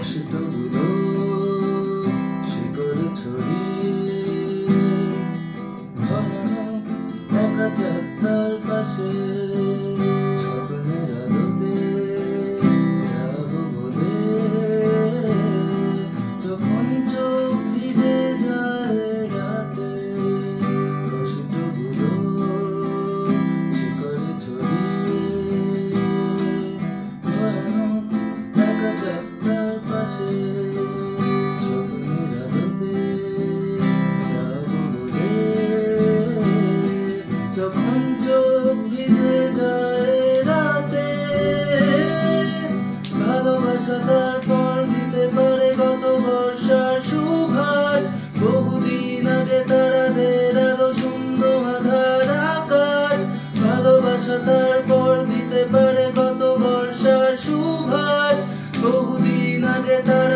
কষ্টগুলো শিকড়ে ছড়িয়ে একা যাত্রার পাশে স্বপ্নের আলোতে যাবো বলে যখন চোখ ভিজে যায় রাতে কষ্টগুলো শিকড়ে ছড়িয়ে একা যাত্রার পাশে স্বপ্নের আলোতে যাবো বলে যখন চোখ ভিজে যায় রাতে ভালোবাসা তারপর দিতে পারে গত বর্ষার সুভাষ বহুদিন আগে তারাদের আলো শূন্য আধার আকাশ ভালোবাসা তারপর দিতে পারে গত বর্ষার সুভাষ বহুদিন আগে তারা